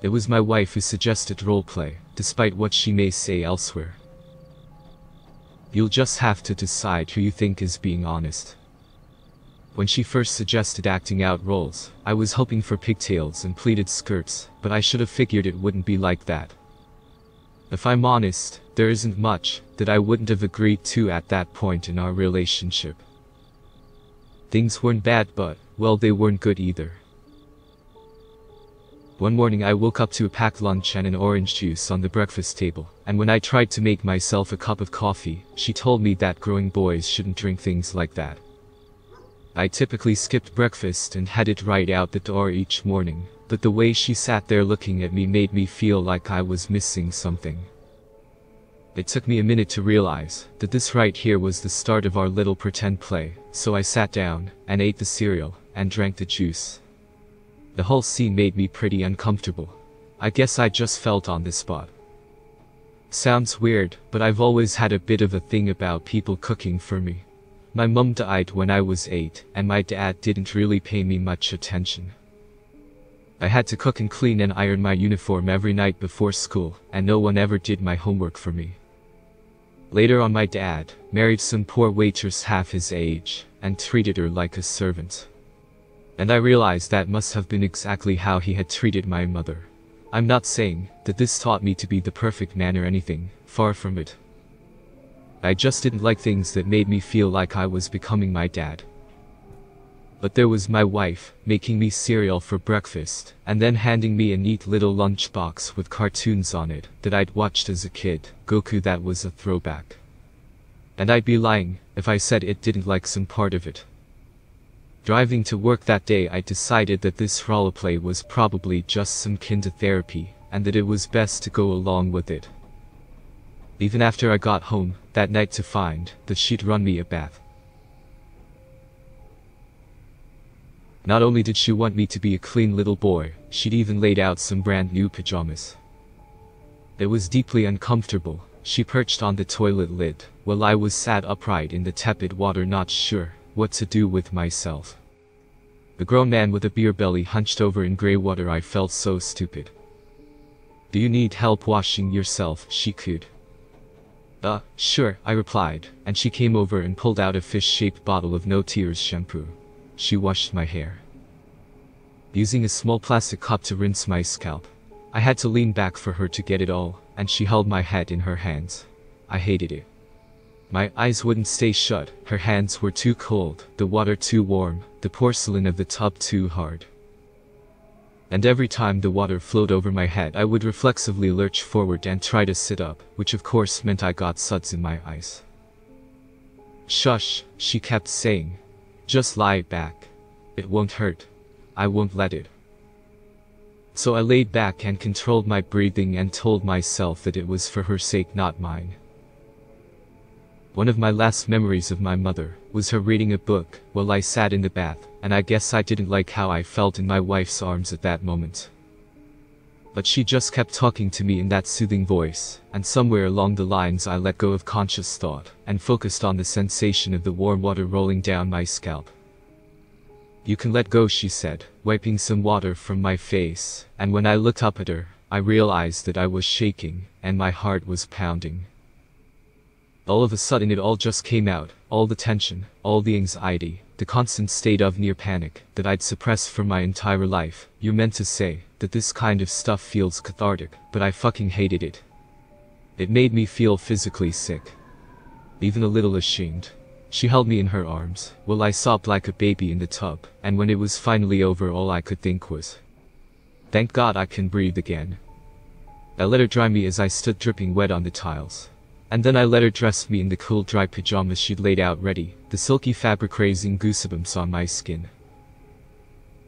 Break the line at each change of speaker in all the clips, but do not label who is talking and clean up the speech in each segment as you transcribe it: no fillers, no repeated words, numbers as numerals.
It was my wife who suggested roleplay, despite what she may say elsewhere. You'll just have to decide who you think is being honest. When she first suggested acting out roles, I was hoping for pigtails and pleated skirts, but I should have figured it wouldn't be like that. If I'm honest, there isn't much that I wouldn't have agreed to at that point in our relationship. Things weren't bad, but, well, they weren't good either. One morning I woke up to a packed lunch and an orange juice on the breakfast table, and when I tried to make myself a cup of coffee, she told me that growing boys shouldn't drink things like that. I typically skipped breakfast and headed right out the door each morning, but the way she sat there looking at me made me feel like I was missing something. It took me a minute to realize that this right here was the start of our little pretend play, so I sat down and ate the cereal and drank the juice. The whole scene made me pretty uncomfortable. I guess I just felt on the spot. Sounds weird, but I've always had a bit of a thing about people cooking for me. My mum died when I was 8, and my dad didn't really pay me much attention. I had to cook and clean and iron my uniform every night before school, and no one ever did my homework for me. Later on, my dad married some poor waitress half his age, and treated her like a servant. And I realized that must have been exactly how he had treated my mother. I'm not saying that this taught me to be the perfect man or anything, far from it. I just didn't like things that made me feel like I was becoming my dad. But there was my wife, making me cereal for breakfast, and then handing me a neat little lunchbox with cartoons on it that I'd watched as a kid. Goku, that was a throwback. And I'd be lying if I said it didn't like some part of it. Driving to work that day, I decided that this roleplay was probably just some kind of therapy, and that it was best to go along with it. Even after I got home that night to find that she'd run me a bath. Not only did she want me to be a clean little boy, she'd even laid out some brand new pajamas. It was deeply uncomfortable. She perched on the toilet lid, while I was sat upright in the tepid water, not sure what to do with myself. The grown man with a beer belly hunched over in grey water. I felt so stupid. "Do you need help washing yourself?" she cooed. Sure," I replied, and she came over and pulled out a fish-shaped bottle of No Tears shampoo. She washed my hair, using a small plastic cup to rinse my scalp. I had to lean back for her to get it all, and she held my head in her hands. I hated it. My eyes wouldn't stay shut, her hands were too cold, the water too warm, the porcelain of the tub too hard. And every time the water flowed over my head, I would reflexively lurch forward and try to sit up, which of course meant I got suds in my eyes. "Shush," she kept saying. "Just lie back. It won't hurt. I won't let it." So I laid back and controlled my breathing and told myself that it was for her sake, not mine. One of my last memories of my mother was her reading a book while I sat in the bath, and I guess I didn't like how I felt in my wife's arms at that moment. But she just kept talking to me in that soothing voice, and somewhere along the lines I let go of conscious thought, and focused on the sensation of the warm water rolling down my scalp. "You can let go," she said, wiping some water from my face, and when I looked up at her, I realized that I was shaking, and my heart was pounding. All of a sudden it all just came out, all the tension, all the anxiety, the constant state of near panic that I'd suppressed for my entire life. You're meant to say that this kind of stuff feels cathartic, but I fucking hated it. It made me feel physically sick. Even a little ashamed. She held me in her arms, while I sobbed like a baby in the tub, and when it was finally over, all I could think was, "Thank God I can breathe again." I let her dry me as I stood dripping wet on the tiles. And then I let her dress me in the cool dry pajamas she'd laid out ready, the silky fabric raising goosebumps on my skin.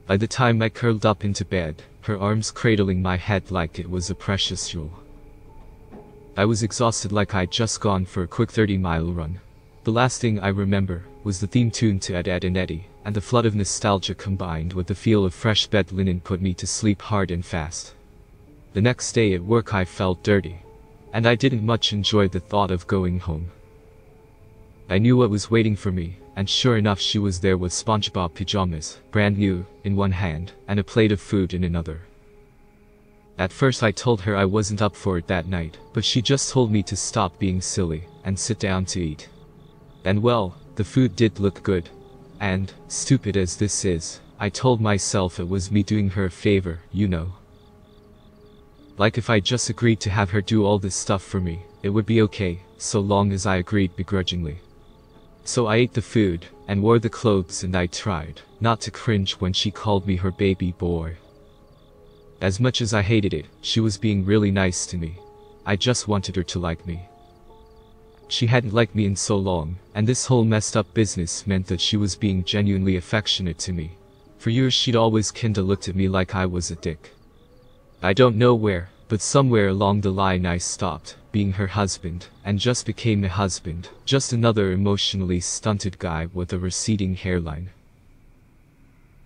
By the time I curled up into bed, her arms cradling my head like it was a precious jewel. I was exhausted, like I'd just gone for a quick 30-mile run. The last thing I remember was the theme tune to Ed, Edd and Eddy, and the flood of nostalgia combined with the feel of fresh bed linen put me to sleep hard and fast. The next day at work I felt dirty, and I didn't much enjoy the thought of going home. I knew what was waiting for me, and sure enough she was there with SpongeBob pajamas, brand new, in one hand, and a plate of food in another. At first I told her I wasn't up for it that night, but she just told me to stop being silly and sit down to eat. And well, the food did look good. And, stupid as this is, I told myself it was me doing her a favor, you know. Like if I just agreed to have her do all this stuff for me, it would be okay, so long as I agreed begrudgingly. So I ate the food, and wore the clothes, and I tried not to cringe when she called me her baby boy. As much as I hated it, she was being really nice to me. I just wanted her to like me. She hadn't liked me in so long, and this whole messed up business meant that she was being genuinely affectionate to me. For years she'd always kinda looked at me like I was a dick. I don't know where, but somewhere along the line I stopped being her husband, and just became a husband, just another emotionally stunted guy with a receding hairline.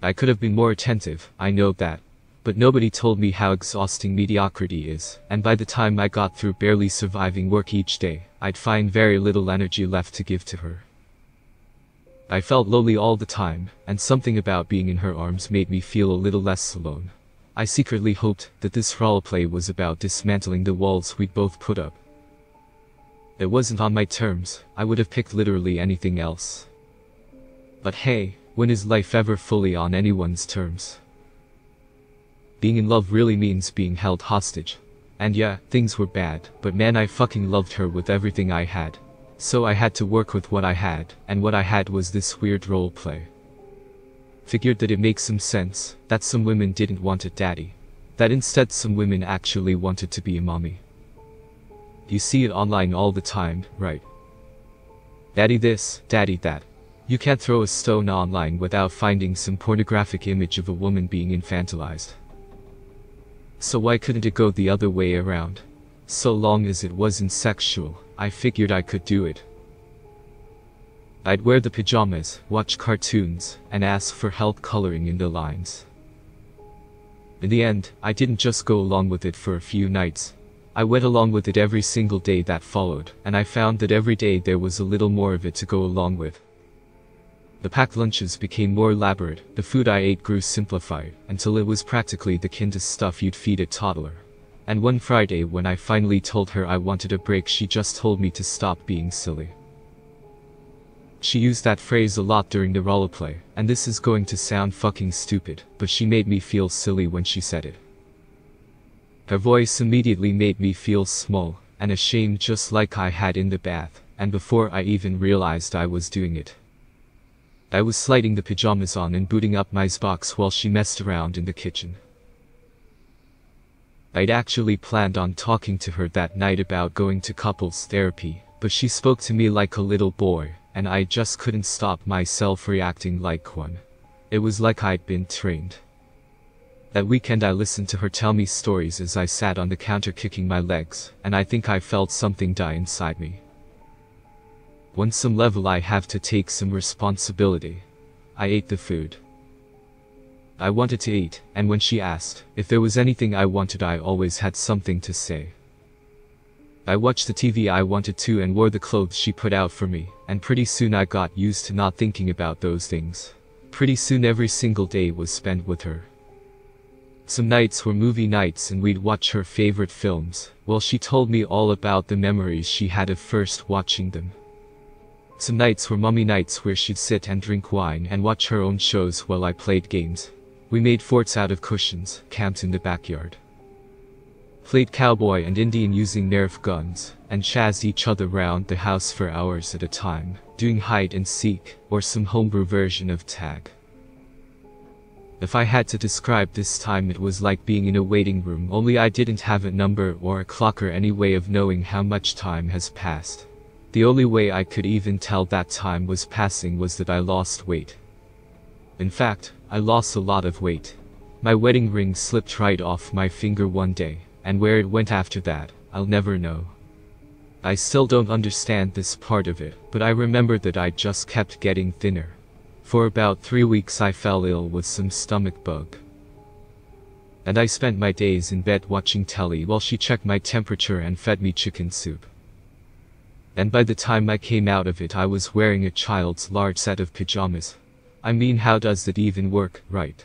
I could have been more attentive, I know that. But nobody told me how exhausting mediocrity is, and by the time I got through barely surviving work each day, I'd find very little energy left to give to her. I felt lonely all the time, and something about being in her arms made me feel a little less alone. I secretly hoped that this roleplay was about dismantling the walls we'd both put up. It wasn't on my terms, I would have picked literally anything else. But hey, when is life ever fully on anyone's terms? Being in love really means being held hostage. And yeah, things were bad, but man, I fucking loved her with everything I had. So I had to work with what I had, and what I had was this weird roleplay. Figured that it makes some sense, that some women didn't want a daddy. That instead some women actually wanted to be a mommy. You see it online all the time, right? Daddy this, daddy that. You can't throw a stone online without finding some pornographic image of a woman being infantilized. So why couldn't it go the other way around? So long as it wasn't sexual, I figured I could do it. I'd wear the pajamas, watch cartoons, and ask for help coloring in the lines. In the end, I didn't just go along with it for a few nights. I went along with it every single day that followed, and I found that every day there was a little more of it to go along with. The packed lunches became more elaborate, the food I ate grew simplified, until it was practically the kind of stuff you'd feed a toddler. And one Friday when I finally told her I wanted a break, she just told me to stop being silly. She used that phrase a lot during the roleplay, and this is going to sound fucking stupid, but she made me feel silly when she said it. Her voice immediately made me feel small and ashamed, just like I had in the bath, and before I even realized I was doing it. I was sliding the pajamas on and booting up my Xbox while she messed around in the kitchen. I'd actually planned on talking to her that night about going to couples therapy, but she spoke to me like a little boy, and I just couldn't stop myself reacting like one. It was like I'd been trained. That weekend I listened to her tell me stories as I sat on the counter kicking my legs, and I think I felt something die inside me. On some level I have to take some responsibility. I ate the food I wanted to eat, and when she asked if there was anything I wanted, I always had something to say. I watched the TV I wanted to and wore the clothes she put out for me, and pretty soon I got used to not thinking about those things. Pretty soon every single day was spent with her. Some nights were movie nights and we'd watch her favorite films, while she told me all about the memories she had of first watching them. Some nights were mommy nights where she'd sit and drink wine and watch her own shows while I played games. We made forts out of cushions, camped in the backyard, played cowboy and Indian using Nerf guns, and chased each other round the house for hours at a time, doing hide and seek, or some homebrew version of tag. If I had to describe this time, it was like being in a waiting room, only I didn't have a number or a clock or any way of knowing how much time has passed. The only way I could even tell that time was passing was that I lost weight. In fact, I lost a lot of weight. My wedding ring slipped right off my finger one day, and where it went after that, I'll never know. I still don't understand this part of it, but I remember that I just kept getting thinner. For about 3 weeks I fell ill with some stomach bug. And I spent my days in bed watching telly while she checked my temperature and fed me chicken soup. And by the time I came out of it, I was wearing a child's large set of pajamas. I mean, how does that even work, right?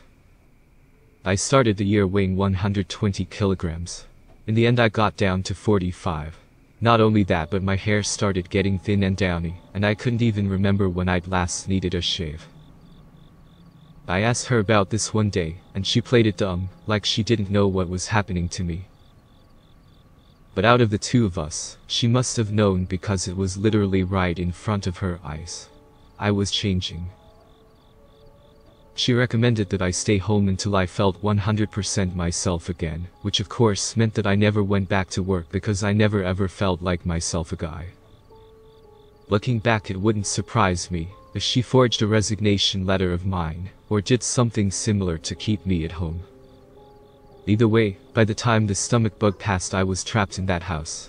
I started the year weighing 120 kilograms. In the end I got down to 45. Not only that, but my hair started getting thin and downy, and I couldn't even remember when I'd last needed a shave. I asked her about this one day, and she played it dumb, like she didn't know what was happening to me. But out of the two of us, she must have known because it was literally right in front of her eyes. I was changing. She recommended that I stay home until I felt 100% myself again, which of course meant that I never went back to work because I never ever felt like myself a guy. Looking back, it wouldn't surprise me if she forged a resignation letter of mine, or did something similar to keep me at home. Either way, by the time the stomach bug passed, I was trapped in that house.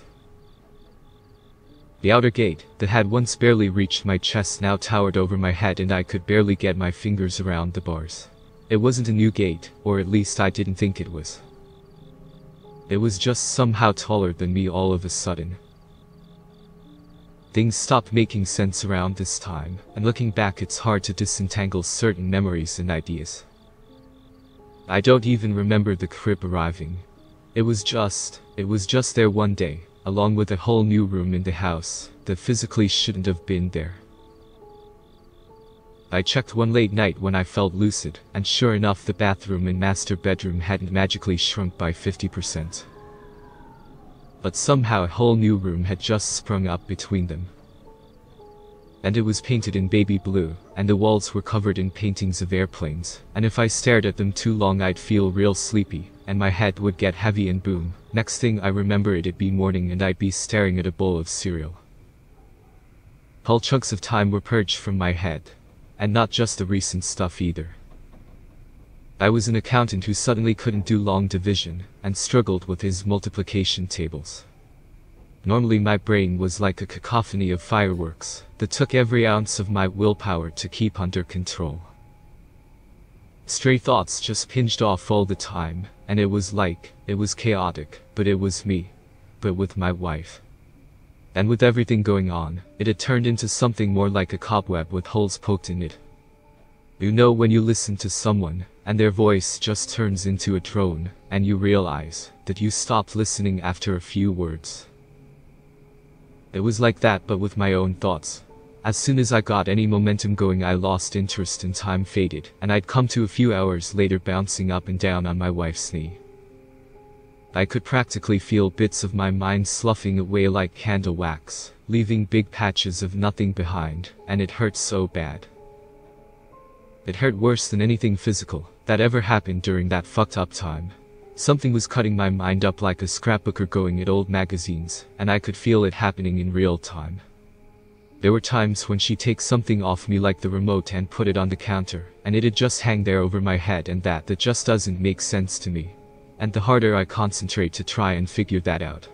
The outer gate, that had once barely reached my chest, now towered over my head and I could barely get my fingers around the bars. It wasn't a new gate, or at least I didn't think it was. It was just somehow taller than me all of a sudden. Things stopped making sense around this time, and looking back it's hard to disentangle certain memories and ideas. I don't even remember the crib arriving. It was just there one day, along with a whole new room in the house that physically shouldn't have been there. I checked one late night when I felt lucid, and sure enough the bathroom and master bedroom hadn't magically shrunk by 50%. But somehow a whole new room had just sprung up between them. And it was painted in baby blue, and the walls were covered in paintings of airplanes, and if I stared at them too long I'd feel real sleepy, and my head would get heavy and boom. Next thing I remember it'd be morning and I'd be staring at a bowl of cereal. Whole chunks of time were purged from my head. And not just the recent stuff either. I was an accountant who suddenly couldn't do long division, and struggled with his multiplication tables. Normally my brain was like a cacophony of fireworks that took every ounce of my willpower to keep under control. Stray thoughts just pinged off all the time, and it was chaotic, but it was me. But with my wife. And with everything going on, it had turned into something more like a cobweb with holes poked in it. You know when you listen to someone, and their voice just turns into a drone, and you realize that you stopped listening after a few words. It was like that, but with my own thoughts. As soon as I got any momentum going I lost interest and time faded, and I'd come to a few hours later bouncing up and down on my wife's knee. I could practically feel bits of my mind sloughing away like candle wax, leaving big patches of nothing behind, and it hurt so bad. It hurt worse than anything physical that ever happened during that fucked up time. Something was cutting my mind up like a scrapbooker going at old magazines, and I could feel it happening in real time. There were times when she'd take something off me like the remote and put it on the counter, and it'd just hang there over my head, and that just doesn't make sense to me. And the harder I concentrate to try and figure that out,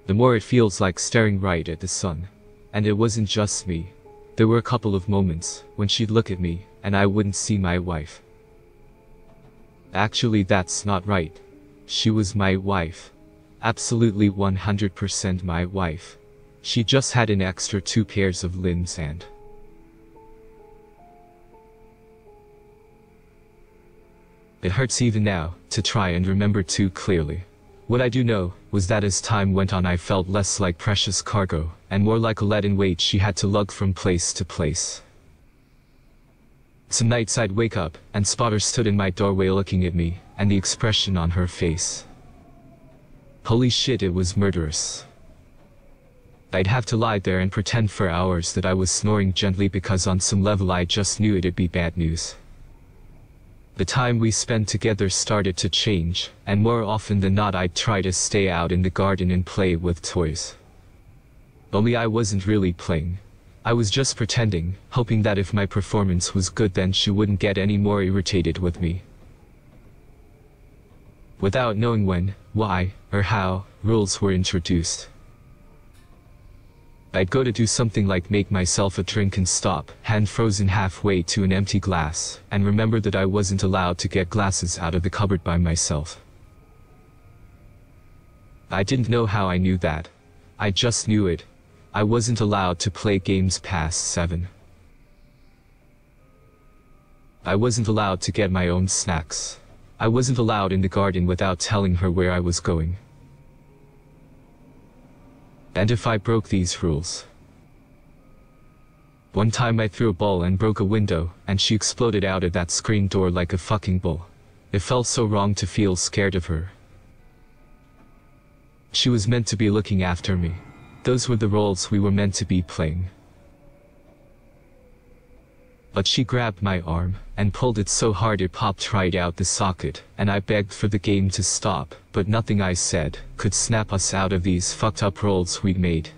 the more it feels like staring right at the sun. And it wasn't just me. There were a couple of moments when she'd look at me, and I wouldn't see my wife. Actually, that's not right. She was my wife. Absolutely 100% my wife. She just had an extra 2 pairs of limbs and... It hurts even now to try and remember too clearly. What I do know was that as time went on I felt less like precious cargo, and more like a leaden weight she had to lug from place to place. Some nights I'd wake up, and spot her stood in my doorway looking at me, and the expression on her face. Holy shit, it was murderous. I'd have to lie there and pretend for hours that I was snoring gently because on some level I just knew it'd be bad news. The time we spent together started to change, and more often than not I'd try to stay out in the garden and play with toys. Only I wasn't really playing. I was just pretending, hoping that if my performance was good then she wouldn't get any more irritated with me. Without knowing when, why, or how, rules were introduced. I'd go to do something like make myself a drink and stop, hand frozen halfway to an empty glass, and remember that I wasn't allowed to get glasses out of the cupboard by myself. I didn't know how I knew that. I just knew it. I wasn't allowed to play games past 7. I wasn't allowed to get my own snacks. I wasn't allowed in the garden without telling her where I was going. And if I broke these rules. One time I threw a ball and broke a window, and she exploded out of that screen door like a fucking bull. It felt so wrong to feel scared of her. She was meant to be looking after me. Those were the roles we were meant to be playing. But she grabbed my arm, and pulled it so hard it popped right out the socket, and I begged for the game to stop, but nothing I said could snap us out of these fucked up roles we'd made.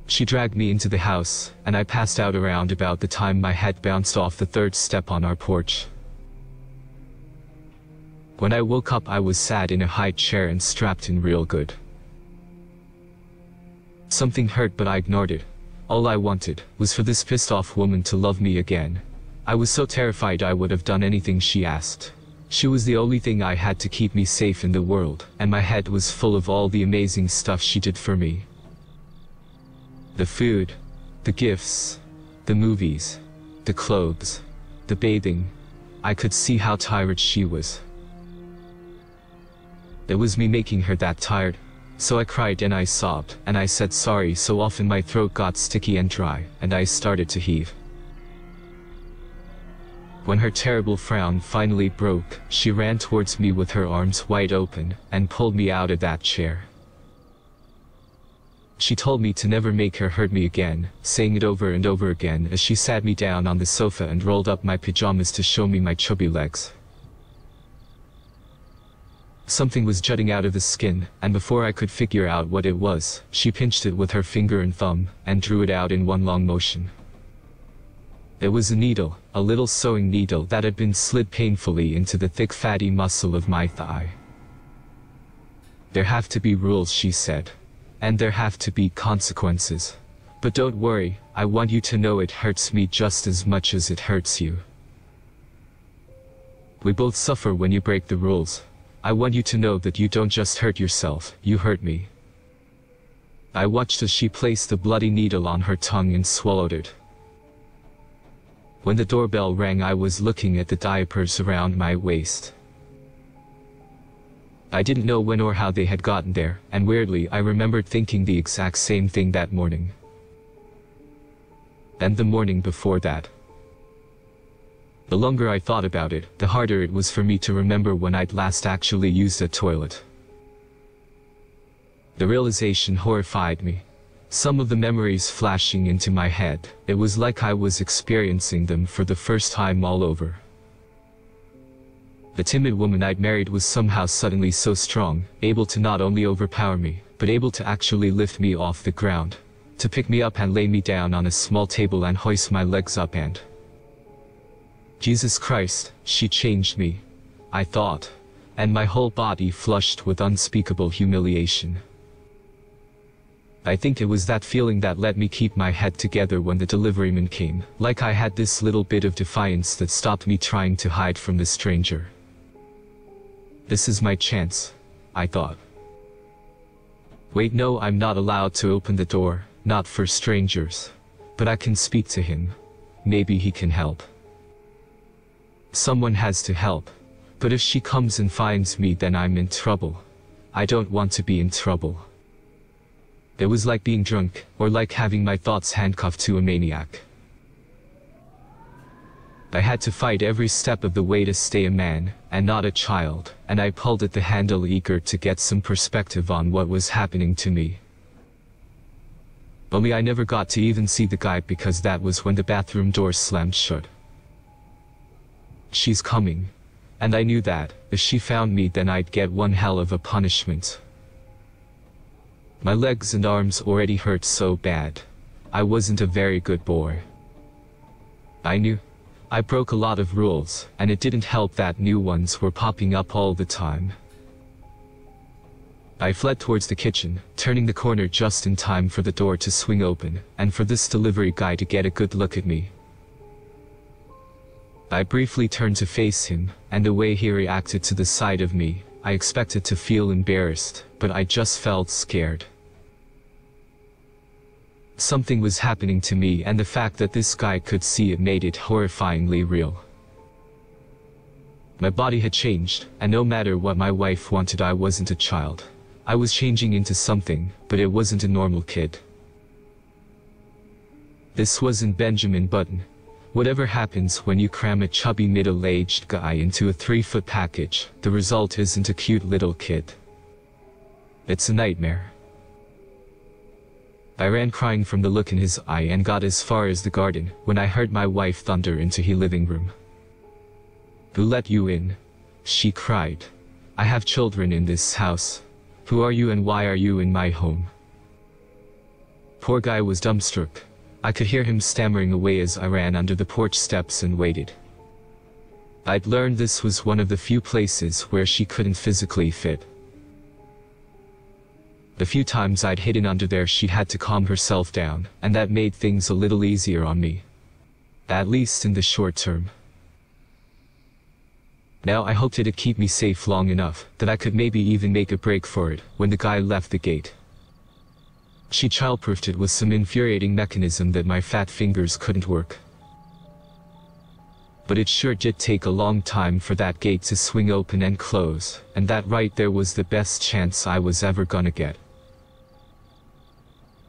She dragged me into the house, and I passed out around about the time my head bounced off the third step on our porch. When I woke up I was sat in a high chair and strapped in real good. Something hurt but I ignored it. All I wanted was for this pissed off woman to love me again. I was so terrified I would have done anything she asked. She was the only thing I had to keep me safe in the world, and my head was full of all the amazing stuff she did for me. The food, the gifts, the movies, the clothes, the bathing. I could see how tired she was. It was me making her that tired. So I cried and I sobbed, and I said sorry so often my throat got sticky and dry, and I started to heave. When her terrible frown finally broke, she ran towards me with her arms wide open, and pulled me out of that chair. She told me to never make her hurt me again, saying it over and over again as she sat me down on the sofa and rolled up my pajamas to show me my chubby legs. Something was jutting out of the skin, and before I could figure out what it was, she pinched it with her finger and thumb, and drew it out in one long motion. It was a needle, a little sewing needle that had been slid painfully into the thick fatty muscle of my thigh. There have to be rules, she said. And there have to be consequences. But don't worry, I want you to know it hurts me just as much as it hurts you. We both suffer when you break the rules. I want you to know that you don't just hurt yourself, you hurt me. I watched as she placed the bloody needle on her tongue and swallowed it. When the doorbell rang I was looking at the diapers around my waist. I didn't know when or how they had gotten there, and weirdly I remembered thinking the exact same thing that morning. And the morning before that. The longer I thought about it, the harder it was for me to remember when I'd last actually used a toilet. The realization horrified me. Some of the memories flashing into my head, it was like I was experiencing them for the first time all over. The timid woman I'd married was somehow suddenly so strong, able to not only overpower me, but able to actually lift me off the ground, to pick me up and lay me down on a small table and hoist my legs up and... Jesus Christ, she changed me, I thought, and my whole body flushed with unspeakable humiliation. I think it was that feeling that let me keep my head together when the deliveryman came, like I had this little bit of defiance that stopped me trying to hide from the stranger. This is my chance, I thought. Wait, no, I'm not allowed to open the door, not for strangers. But I can speak to him. Maybe he can help. Someone has to help. But if she comes and finds me, then I'm in trouble. I don't want to be in trouble. It was like being drunk, or like having my thoughts handcuffed to a maniac. I had to fight every step of the way to stay a man, and not a child, and I pulled at the handle eager to get some perspective on what was happening to me. Only I never got to even see the guy because that was when the bathroom door slammed shut. She's coming. And I knew that, if she found me then I'd get one hell of a punishment. My legs and arms already hurt so bad. I wasn't a very good boy. I knew. I broke a lot of rules, and it didn't help that new ones were popping up all the time. I fled towards the kitchen, turning the corner just in time for the door to swing open, and for this delivery guy to get a good look at me. I briefly turned to face him, and the way he reacted to the sight of me, I expected to feel embarrassed, but I just felt scared. Something was happening to me, and the fact that this guy could see it made it horrifyingly real. My body had changed, and no matter what my wife wanted, I wasn't a child. I was changing into something, but it wasn't a normal kid. This wasn't Benjamin Button. Whatever happens when you cram a chubby middle-aged guy into a 3-foot package, the result isn't a cute little kid. It's a nightmare. I ran crying from the look in his eye and got as far as the garden, when I heard my wife thunder into his living room. "Who let you in?" she cried. "I have children in this house. Who are you and why are you in my home?" Poor guy was dumbstruck. I could hear him stammering away as I ran under the porch steps and waited. I'd learned this was one of the few places where she couldn't physically fit. The few times I'd hidden under there, she'd had to calm herself down, and that made things a little easier on me. At least in the short term. Now I hoped it'd keep me safe long enough that I could maybe even make a break for it when the guy left the gate. She childproofed it with some infuriating mechanism that my fat fingers couldn't work. But it sure did take a long time for that gate to swing open and close, and that right there was the best chance I was ever gonna get.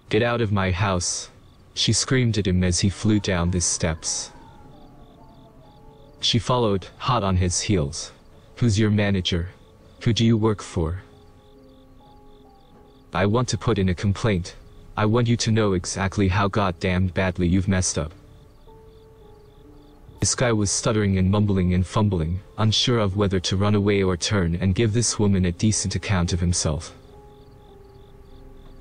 "Get out of my house," she screamed at him as he flew down the steps. She followed, hot on his heels. "Who's your manager? Who do you work for? I want to put in a complaint. I want you to know exactly how goddamned badly you've messed up." This guy was stuttering and mumbling and fumbling, unsure of whether to run away or turn and give this woman a decent account of himself.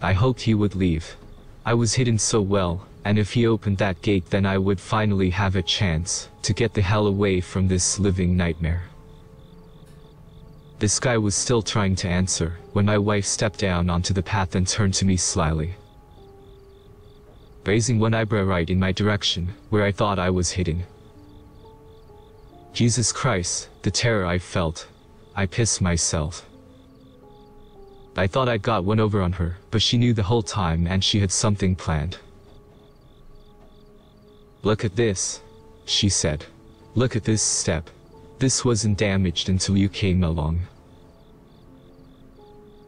I hoped he would leave. I was hidden so well, and if he opened that gate, then I would finally have a chance to get the hell away from this living nightmare. This guy was still trying to answer when my wife stepped down onto the path and turned to me slyly, raising one eyebrow right in my direction, where I thought I was hidden. Jesus Christ, the terror I felt. I pissed myself. I thought I'd got one over on her, but she knew the whole time and she had something planned. "Look at this," she said. "Look at this step. This wasn't damaged until you came along."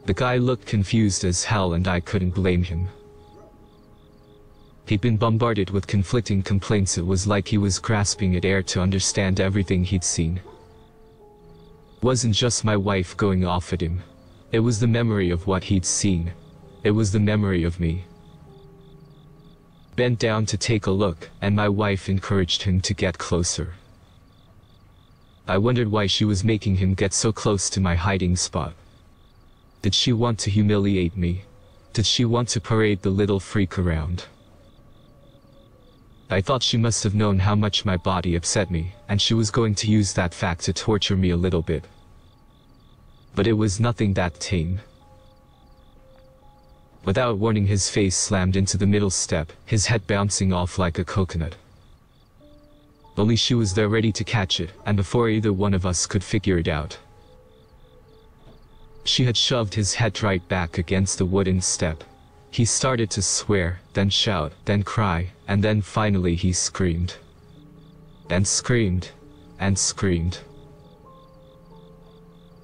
The guy looked confused as hell, and I couldn't blame him. He'd been bombarded with conflicting complaints. It was like he was grasping at air to understand everything he'd seen. It wasn't just my wife going off at him. It was the memory of what he'd seen. It was the memory of me. Bent down to take a look, and my wife encouraged him to get closer. I wondered why she was making him get so close to my hiding spot. Did she want to humiliate me? Did she want to parade the little freak around? I thought she must have known how much my body upset me, and she was going to use that fact to torture me a little bit. But it was nothing that tame. Without warning, his face slammed into the middle step, his head bouncing off like a coconut. Only she was there ready to catch it, and before either one of us could figure it out, she had shoved his head right back against the wooden step. He started to swear, then shout, then cry, and then finally he screamed. And screamed. And screamed.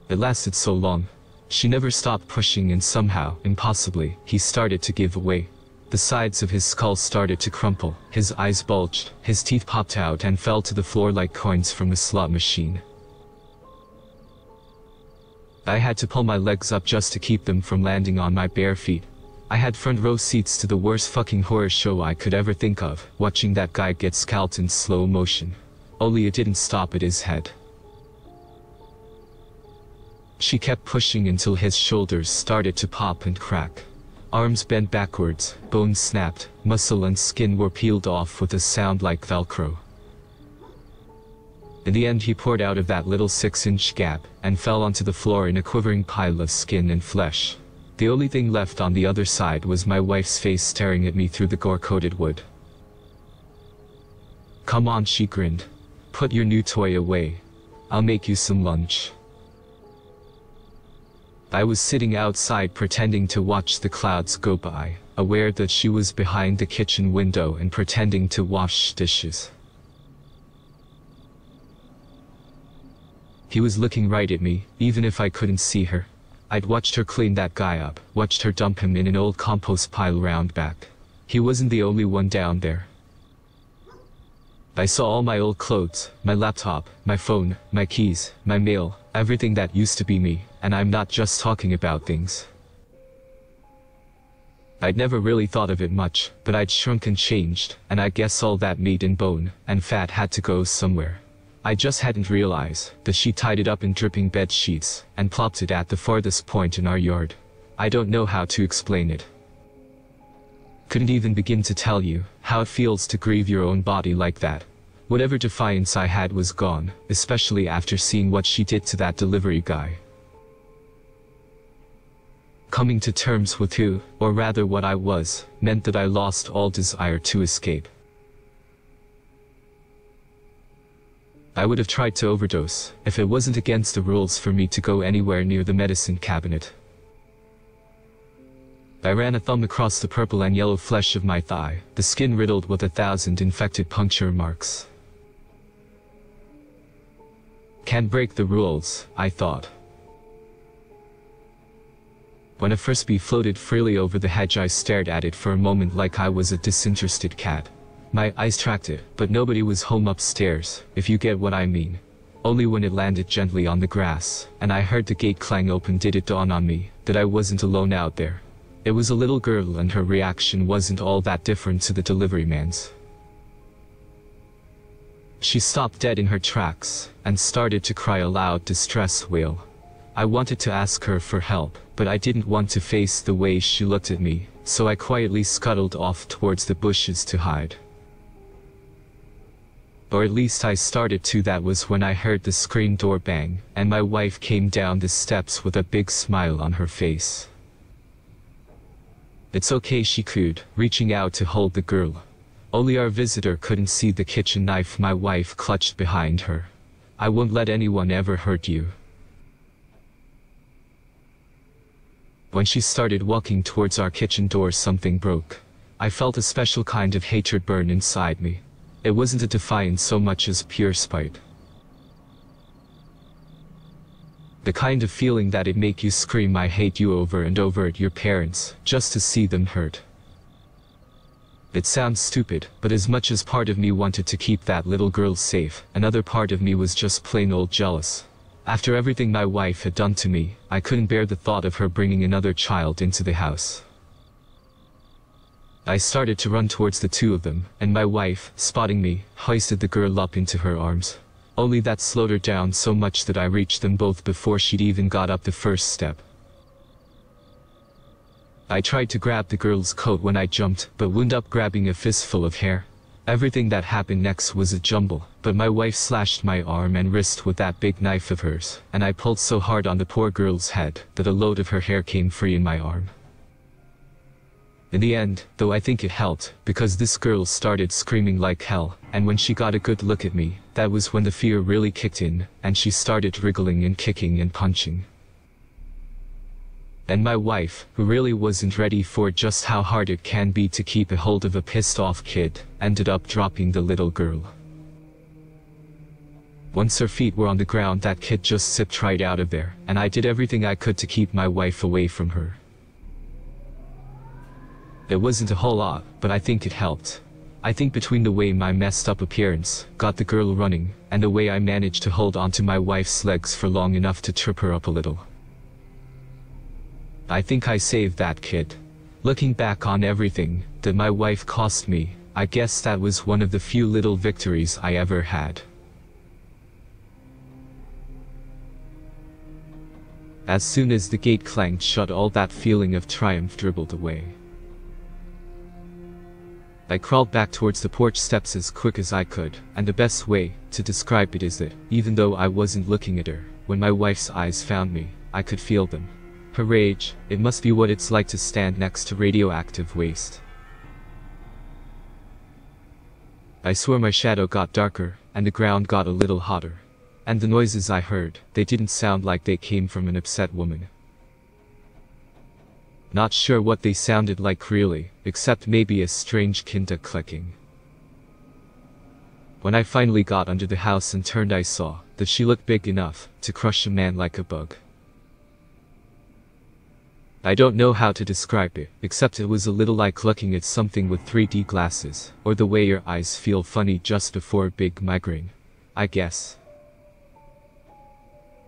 It lasted so long. She never stopped pushing, and somehow, impossibly, he started to give way. The sides of his skull started to crumple, his eyes bulged, his teeth popped out and fell to the floor like coins from a slot machine. I had to pull my legs up just to keep them from landing on my bare feet. I had front row seats to the worst fucking horror show I could ever think of, watching that guy get scalped in slow motion. Only it didn't stop at his head. She kept pushing until his shoulders started to pop and crack. Arms bent backwards, bones snapped, muscle and skin were peeled off with a sound like Velcro. In the end, he poured out of that little 6-inch gap, and fell onto the floor in a quivering pile of skin and flesh. The only thing left on the other side was my wife's face staring at me through the gore-coated wood. "Come on," she grinned. "Put your new toy away. I'll make you some lunch." I was sitting outside pretending to watch the clouds go by, aware that she was behind the kitchen window and pretending to wash dishes. He was looking right at me, even if I couldn't see her. I'd watched her clean that guy up, watched her dump him in an old compost pile round back. He wasn't the only one down there. I saw all my old clothes, my laptop, my phone, my keys, my mail, everything that used to be me, and I'm not just talking about things. I'd never really thought of it much, but I'd shrunk and changed, and I guess all that meat and bone and fat had to go somewhere. I just hadn't realized that she tied it up in dripping bed sheets and plopped it at the farthest point in our yard. I don't know how to explain it. Couldn't even begin to tell you how it feels to grieve your own body like that. Whatever defiance I had was gone, especially after seeing what she did to that delivery guy. Coming to terms with who, or rather what I was, meant that I lost all desire to escape. I would have tried to overdose, if it wasn't against the rules for me to go anywhere near the medicine cabinet. I ran a thumb across the purple and yellow flesh of my thigh, the skin riddled with 1,000 infected puncture marks. Can't break the rules, I thought. When a frisbee floated freely over the hedge, I stared at it for a moment like I was a disinterested cat. My eyes tracked it, but nobody was home upstairs, if you get what I mean. Only when it landed gently on the grass, and I heard the gate clang open, did it dawn on me that I wasn't alone out there. It was a little girl, and her reaction wasn't all that different to the delivery man's. She stopped dead in her tracks, and started to cry a loud distress wail. I wanted to ask her for help, but I didn't want to face the way she looked at me, so I quietly scuttled off towards the bushes to hide. Or at least I started to. That was when I heard the screen door bang, and my wife came down the steps with a big smile on her face. "It's okay," she cooed, reaching out to hold the girl. Only our visitor couldn't see the kitchen knife my wife clutched behind her. "I won't let anyone ever hurt you." When she started walking towards our kitchen door, something broke. I felt a special kind of hatred burn inside me. It wasn't a defiance so much as pure spite. The kind of feeling that'd make you scream "I hate you" over and over at your parents, just to see them hurt. It sounds stupid, but as much as part of me wanted to keep that little girl safe, another part of me was just plain old jealous. After everything my wife had done to me, I couldn't bear the thought of her bringing another child into the house. I started to run towards the two of them, and my wife, spotting me, hoisted the girl up into her arms. Only that slowed her down so much that I reached them both before she'd even got up the first step. I tried to grab the girl's coat when I jumped, but wound up grabbing a fistful of hair. Everything that happened next was a jumble, but my wife slashed my arm and wrist with that big knife of hers, and I pulled so hard on the poor girl's head that a load of her hair came free in my arm. In the end, though, I think it helped, because this girl started screaming like hell, and when she got a good look at me, that was when the fear really kicked in, and she started wriggling and kicking and punching. And my wife, who really wasn't ready for just how hard it can be to keep a hold of a pissed-off kid, ended up dropping the little girl. Once her feet were on the ground, that kid just zipped right out of there, and I did everything I could to keep my wife away from her. It wasn't a whole lot, but I think it helped. I think between the way my messed up appearance got the girl running, and the way I managed to hold onto my wife's legs for long enough to trip her up a little, I think I saved that kid. Looking back on everything that my wife cost me, I guess that was one of the few little victories I ever had. As soon as the gate clanged shut, all that feeling of triumph dribbled away. I crawled back towards the porch steps as quick as I could, and the best way to describe it is that, even though I wasn't looking at her, when my wife's eyes found me, I could feel them. Her rage, it must be what it's like to stand next to radioactive waste. I swore my shadow got darker, and the ground got a little hotter. And the noises I heard, they didn't sound like they came from an upset woman. Not sure what they sounded like really, except maybe a strange kinda clicking. When I finally got under the house and turned, I saw that she looked big enough to crush a man like a bug. I don't know how to describe it, except it was a little like looking at something with 3D glasses, or the way your eyes feel funny just before a big migraine, I guess.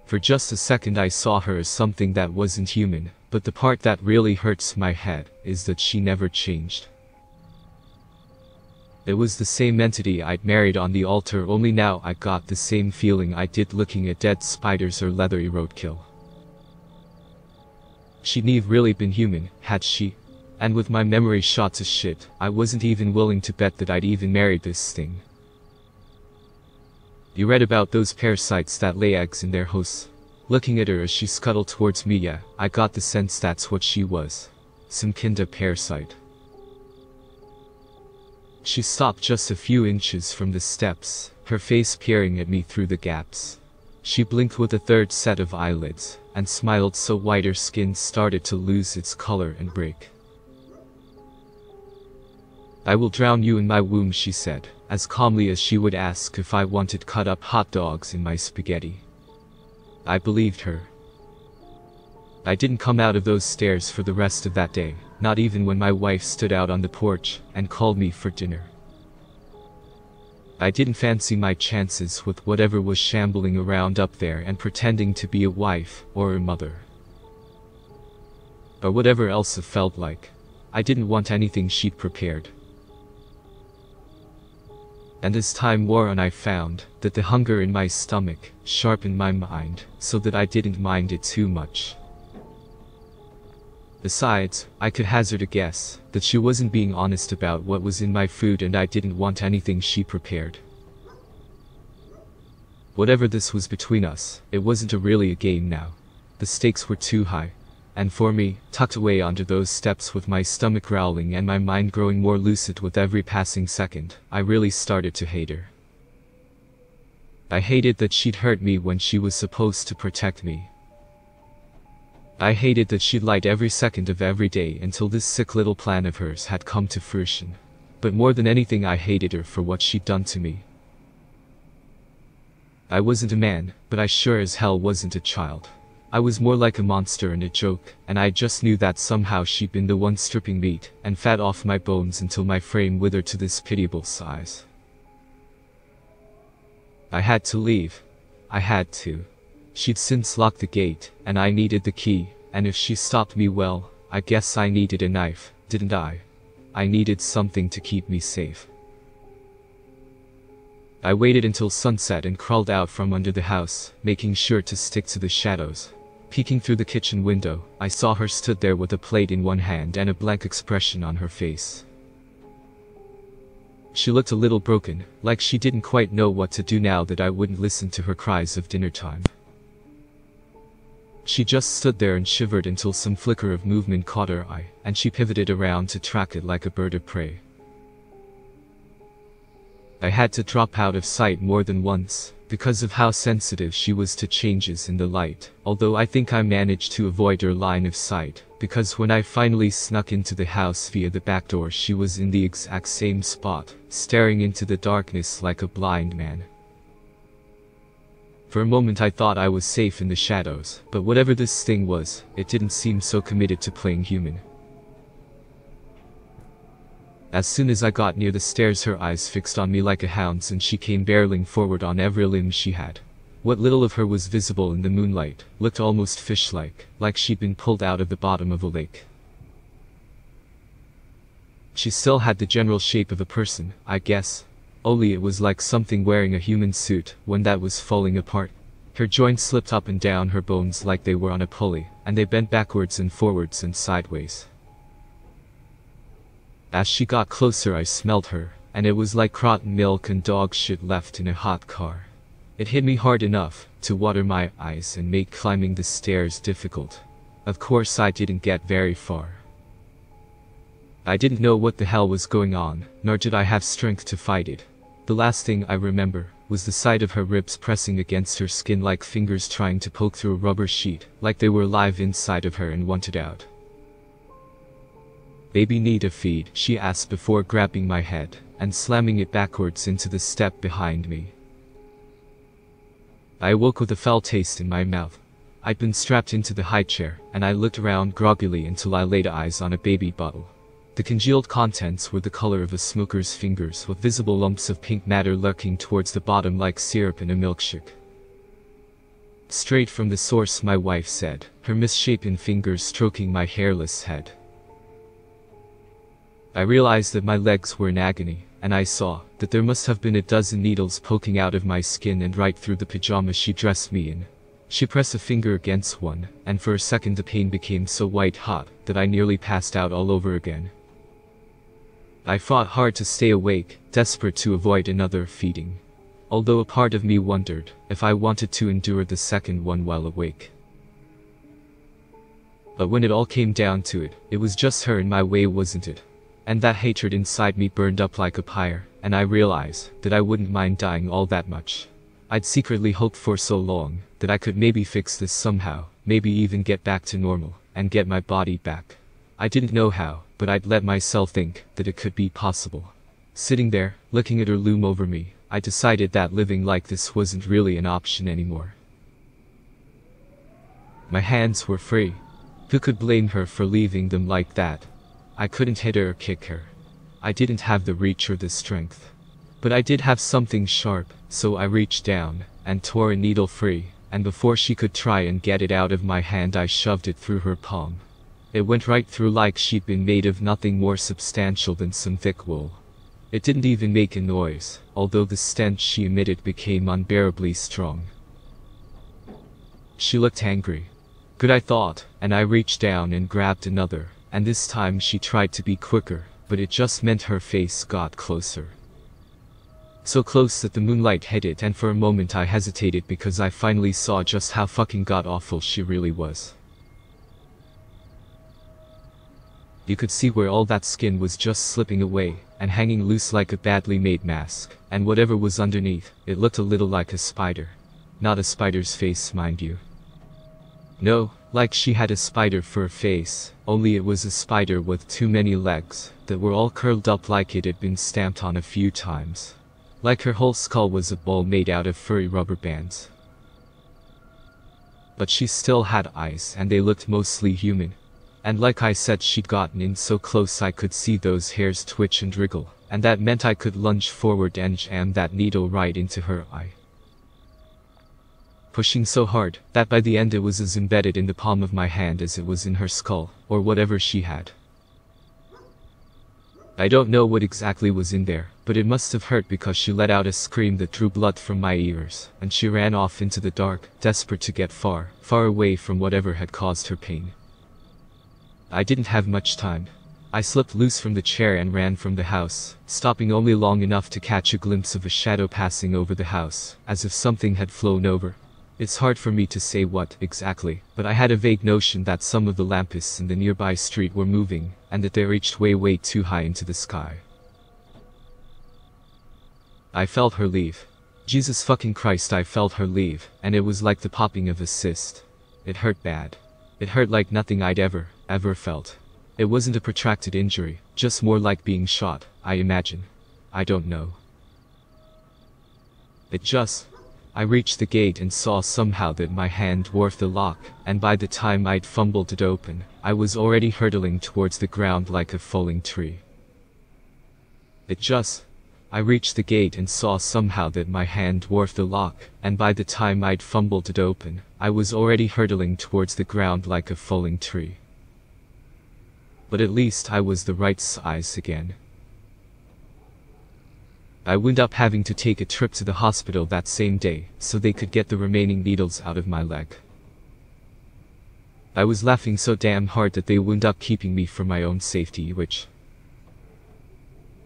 For just a second I saw her as something that wasn't human, but the part that really hurts my head is that she never changed. It was the same entity I'd married on the altar, only now I got the same feeling I did looking at dead spiders or leathery roadkill. She'd never really been human, had she? And with my memory shot to shit, I wasn't even willing to bet that I'd even married this thing. You read about those parasites that lay eggs in their hosts? Looking at her as she scuttled towards me, yeah, I got the sense that's what she was. Some kinda parasite. She stopped just a few inches from the steps, her face peering at me through the gaps. She blinked with a third set of eyelids, and smiled so white her skin started to lose its color and break. "I will drown you in my womb," she said, as calmly as she would ask if I wanted cut up hot dogs in my spaghetti. I believed her. I didn't come out of those stairs for the rest of that day, not even when my wife stood out on the porch and called me for dinner. I didn't fancy my chances with whatever was shambling around up there and pretending to be a wife or a mother. Or whatever else it felt like. I didn't want anything she'd prepared. And as time wore on, I found that the hunger in my stomach sharpened my mind so that I didn't mind it too much. Besides, I could hazard a guess that she wasn't being honest about what was in my food, and I didn't want anything she prepared. Whatever this was between us, it wasn't really a game now. The stakes were too high. And for me, tucked away under those steps with my stomach growling and my mind growing more lucid with every passing second, I really started to hate her. I hated that she'd hurt me when she was supposed to protect me. I hated that she'd lied every second of every day until this sick little plan of hers had come to fruition. But more than anything, I hated her for what she'd done to me. I wasn't a man, but I sure as hell wasn't a child. I was more like a monster and a joke, and I just knew that somehow she'd been the one stripping meat and fat off my bones until my frame withered to this pitiable size. I had to leave. I had to. She'd since locked the gate, and I needed the key, and if she stopped me, well, I guess I needed a knife, didn't I? I needed something to keep me safe. I waited until sunset and crawled out from under the house, making sure to stick to the shadows. Peeking through the kitchen window, I saw her stood there with a plate in one hand and a blank expression on her face. She looked a little broken, like she didn't quite know what to do now that I wouldn't listen to her cries of dinner time. She just stood there and shivered until some flicker of movement caught her eye, and she pivoted around to track it like a bird of prey. I had to drop out of sight more than once, because of how sensitive she was to changes in the light, although I think I managed to avoid her line of sight, because when I finally snuck into the house via the back door, she was in the exact same spot, staring into the darkness like a blind man. For a moment I thought I was safe in the shadows, but whatever this thing was, it didn't seem so committed to playing human. As soon as I got near the stairs, her eyes fixed on me like a hound's, and she came barreling forward on every limb she had. What little of her was visible in the moonlight looked almost fish-like, like she'd been pulled out of the bottom of a lake. She still had the general shape of a person, I guess, only it was like something wearing a human suit when that was falling apart. Her joints slipped up and down her bones like they were on a pulley, and they bent backwards and forwards and sideways. As she got closer I smelled her, and it was like rotten milk and dog shit left in a hot car. It hit me hard enough to water my eyes and make climbing the stairs difficult. Of course I didn't get very far. I didn't know what the hell was going on, nor did I have strength to fight it. The last thing I remember was the sight of her ribs pressing against her skin like fingers trying to poke through a rubber sheet, like they were alive inside of her and wanted out. "Baby need a feed?" she asked before grabbing my head and slamming it backwards into the step behind me. I awoke with a foul taste in my mouth. I'd been strapped into the high chair, and I looked around groggily until I laid eyes on a baby bottle. The congealed contents were the color of a smoker's fingers, with visible lumps of pink matter lurking towards the bottom like syrup in a milkshake. "Straight from the source," my wife said, her misshapen fingers stroking my hairless head. I realized that my legs were in agony, and I saw that there must have been a dozen needles poking out of my skin and right through the pajamas she dressed me in. She pressed a finger against one, and for a second the pain became so white-hot that I nearly passed out all over again. I fought hard to stay awake, desperate to avoid another feeding, although a part of me wondered if I wanted to endure the second one while awake. But when it all came down to it, it was just her in my way, wasn't it? And that hatred inside me burned up like a pyre, and I realized that I wouldn't mind dying all that much. I'd secretly hoped for so long that I could maybe fix this somehow, maybe even get back to normal, and get my body back. I didn't know how, but I'd let myself think that it could be possible. Sitting there, looking at her loom over me, I decided that living like this wasn't really an option anymore. My hands were free. Who could blame her for leaving them like that? I couldn't hit her or kick her. I didn't have the reach or the strength. But I did have something sharp, so I reached down and tore a needle free, and before she could try and get it out of my hand, I shoved it through her palm. It went right through like she'd been made of nothing more substantial than some thick wool. It didn't even make a noise, although the stench she emitted became unbearably strong. She looked angry. Good, I thought, and I reached down and grabbed another, and this time she tried to be quicker, but it just meant her face got closer. So close that the moonlight hit it, and for a moment I hesitated because I finally saw just how fucking god-awful she really was. You could see where all that skin was just slipping away and hanging loose like a badly made mask, and whatever was underneath, it looked a little like a spider. Not a spider's face, mind you. No, like she had a spider for a face, only it was a spider with too many legs that were all curled up like it had been stamped on a few times. Like her whole skull was a ball made out of furry rubber bands. But she still had eyes, and they looked mostly human. And like I said, she'd gotten in so close I could see those hairs twitch and wriggle, and that meant I could lunge forward and jam that needle right into her eye. Pushing so hard that by the end it was as embedded in the palm of my hand as it was in her skull, or whatever she had. I don't know what exactly was in there, but it must have hurt because she let out a scream that drew blood from my ears, and she ran off into the dark, desperate to get far, far away from whatever had caused her pain. I didn't have much time. I slipped loose from the chair and ran from the house, stopping only long enough to catch a glimpse of a shadow passing over the house, as if something had flown over. It's hard for me to say what exactly, but I had a vague notion that some of the lampposts in the nearby street were moving, and that they reached way too high into the sky. I felt her leave. Jesus fucking Christ, I felt her leave, and it was like the popping of a cyst. It hurt bad. It hurt like nothing I'd ever felt. It wasn't a protracted injury, just more like being shot, I imagine. I don't know. I reached the gate and saw somehow that my hand dwarfed the lock, and by the time I'd fumbled it open, I was already hurtling towards the ground like a falling tree. I reached the gate and saw somehow that my hand dwarfed the lock, and by the time I'd fumbled it open, I was already hurtling towards the ground like a falling tree. But at least I was the right size again. I wound up having to take a trip to the hospital that same day, so they could get the remaining needles out of my leg. I was laughing so damn hard that they wound up keeping me for my own safety, which...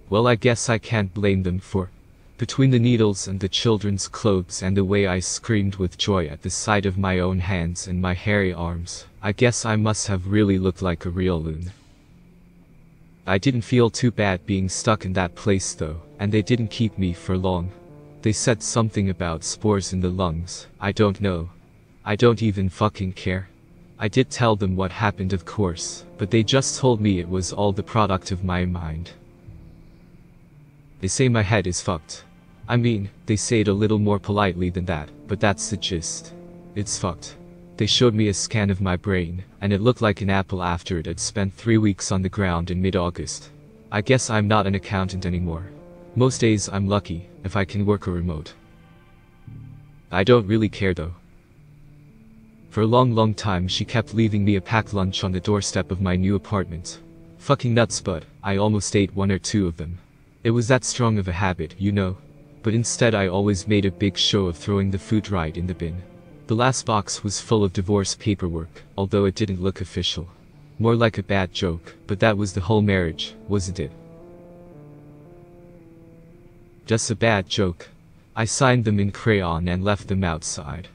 well, I guess I can't blame them for. Between the needles and the children's clothes and the way I screamed with joy at the sight of my own hands and my hairy arms, I guess I must have really looked like a real loon. I didn't feel too bad being stuck in that place though, and they didn't keep me for long. They said something about spores in the lungs. I don't know. I don't even fucking care. I did tell them what happened, of course, but they just told me it was all the product of my mind. They say my head is fucked. I mean, they say it a little more politely than that, but that's the gist. It's fucked. They showed me a scan of my brain, and it looked like an apple after it had spent 3 weeks on the ground in mid-August. I guess I'm not an accountant anymore. Most days I'm lucky if I can work a remote. I don't really care though. For a long time she kept leaving me a packed lunch on the doorstep of my new apartment. Fucking nuts, but I almost ate 1 or 2 of them. It was that strong of a habit, you know. But instead I always made a big show of throwing the food right in the bin. The last box was full of divorce paperwork, although it didn't look official. More like a bad joke, but that was the whole marriage, wasn't it? Just a bad joke. I signed them in crayon and left them outside.